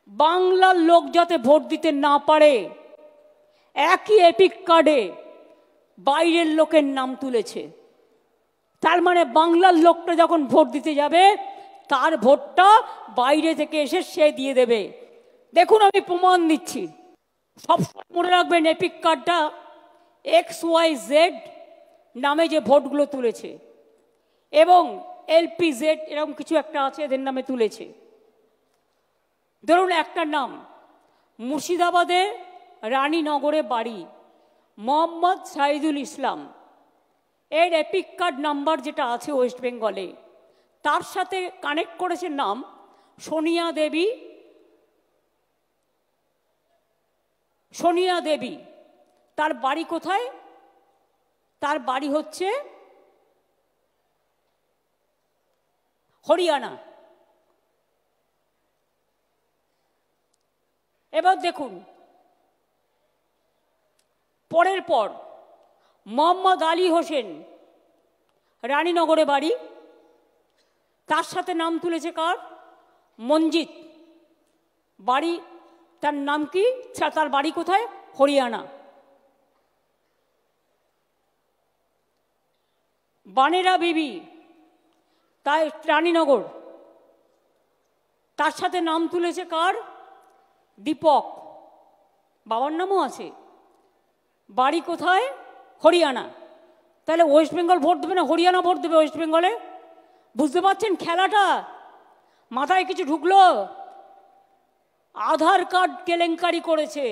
বাংলার লোক যাতে ভোট দিতে না পারে একই এপিক কার্ডে বাইরের লোকের নাম তুলেছে। তার মানে বাংলার লোকটা যখন ভোট দিতে যাবে তার ভোটটা বাইরে থেকে এসে সে দিয়ে দেবে। দেখুন আমি প্রমাণ দিচ্ছি, সবসময় মনে রাখবেন এপিক কার্ডটা XYZ নামে যে ভোটগুলো তুলেছে এবং LPZ এরকম কিছু একটা আছে এদের নামে তুলেছে। ধরুন একটা নাম মুর্শিদাবাদে রানীনগরে বাড়ি মোহাম্মদ সাইদুল ইসলাম, এর এপিক কার্ড নাম্বার যেটা আছে ওয়েস্ট বেঙ্গলে তার সাথে কানেক্ট করেছে নাম সোনিয়া দেবী। সোনিয়া দেবী তার বাড়ি কোথায়? তার বাড়ি হচ্ছে হরিয়ানা। এবার দেখুন পরের পর মোহাম্মদ আলী হোসেন রানীনগরে বাড়ি, তার সাথে নাম তুলেছে কার? মঞ্জিত। বাড়ি তার নাম কি? তার বাড়ি কোথায়? হরিয়ানা। বানেরা বিবি তাই রানীনগর, তার সাথে নাম তুলেছে কার? দীপক। বাবার নামও আছে, বাড়ি কোথায়? হরিয়ানা। তাহলে ওয়েস্ট বেঙ্গল ভোট দেবে না হরিয়ানা ভোট দেবে ওয়েস্ট বেঙ্গলে? বুঝতে পারছেন খেলাটা? মাথায় কিছু ঢুকলো? আধার কার্ড কেলেঙ্কারি করেছে,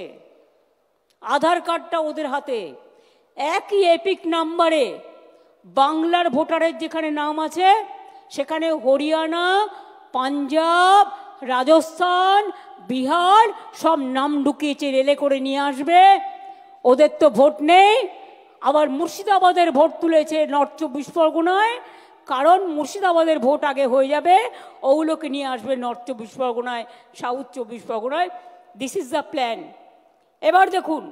আধার কার্ডটা ওদের হাতে। একই এপিক নাম্বারে বাংলার ভোটারের যেখানে নাম আছে সেখানে হরিয়ানা, পাঞ্জাব, রাজস্থান, বিহার সব নাম ঢুকিয়েছে, রেলে করে নিয়ে আসবে। ওদের তো ভোট নেই। আবার মুর্শিদাবাদের ভোট তুলেছে নর্থ 24 পরগনায়, কারণ মুর্শিদাবাদের ভোট আগে হয়ে যাবে, ওগুলোকে নিয়ে আসবে নর্থ 24 পরগনায়, সাউথ 24 পরগনায়। This is the plan. এবার দেখুন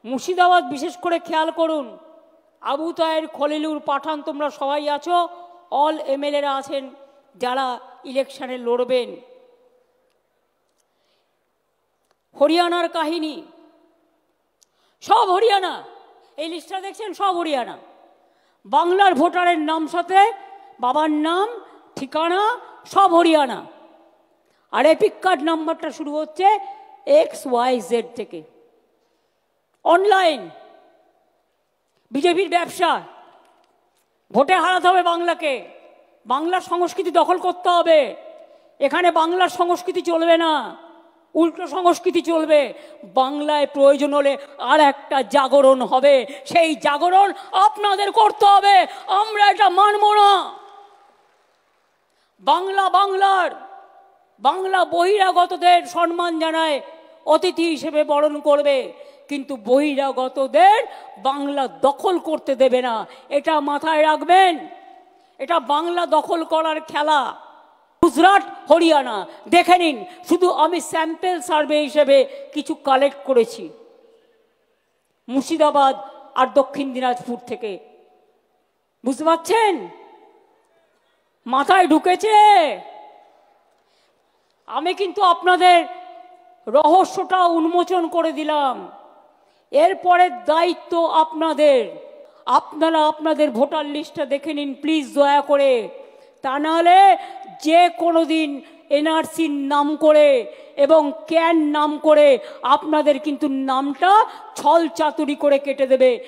মুর্শিদাবাদ বিশেষ করে খেয়াল করুন, আবু তাহের, খলিলুর, পাঠান তোমরা সবাই আছো, অল MLA-রা আছেন যারা ইলেকশনে লড়বেন। হরিয়ানার কাহিনী সব হরিয়ানা, এই লিস্টটা দেখছেন সব হরিয়ানা। বাংলার ভোটারের নাম সাথে বাবার নাম, ঠিকানা সব হরিয়ানা। আর এপিক কার্ড নাম্বারটা শুরু হচ্ছে XYZ থেকে। অনলাইন বিজেপির ব্যবসা। ভোটে হারাতে হবে বাংলাকে, বাংলার সংস্কৃতি দখল করতে হবে। এখানে বাংলার সংস্কৃতি চলবে না, উল্টো সংস্কৃতি চলবে। বাংলায় প্রয়োজন হলে আর একটা জাগরণ হবে, সেই জাগরণ আপনাদের করতে হবে। আমরা এটা মানব না। বাংলা বাংলার, বাংলা বহিরাগতদের সম্মান জানায়, অতিথি হিসেবে বরণ করবে, কিন্তু বহিরাগতদের বাংলা দখল করতে দেবে না। এটা মাথায় রাখবেন। এটা বাংলা দখল করার খেলা। গুজরাট, হরিয়ানা দেখে নিন। শুধু আমি স্যাম্পল সার্ভে হিসেবে কিছু কালেক্ট করেছি মুর্শিদাবাদ আর দক্ষিণ দিনাজপুর থেকে। বুঝতে পারছেন? মাথায় ঢুকেছে? আমি কিন্তু আপনাদের রহস্যটা উন্মোচন করে দিলাম। এরপরের দায়িত্ব আপনাদের। আপনারা আপনাদের ভোটার লিস্টটা দেখে নিন প্লিজ দয়া করে। তা নাহলে যে কোনো দিন NRCর নাম করে এবং ক্যান নাম করে আপনাদের কিন্তু নামটা ছল চাতুরি করে কেটে দেবে।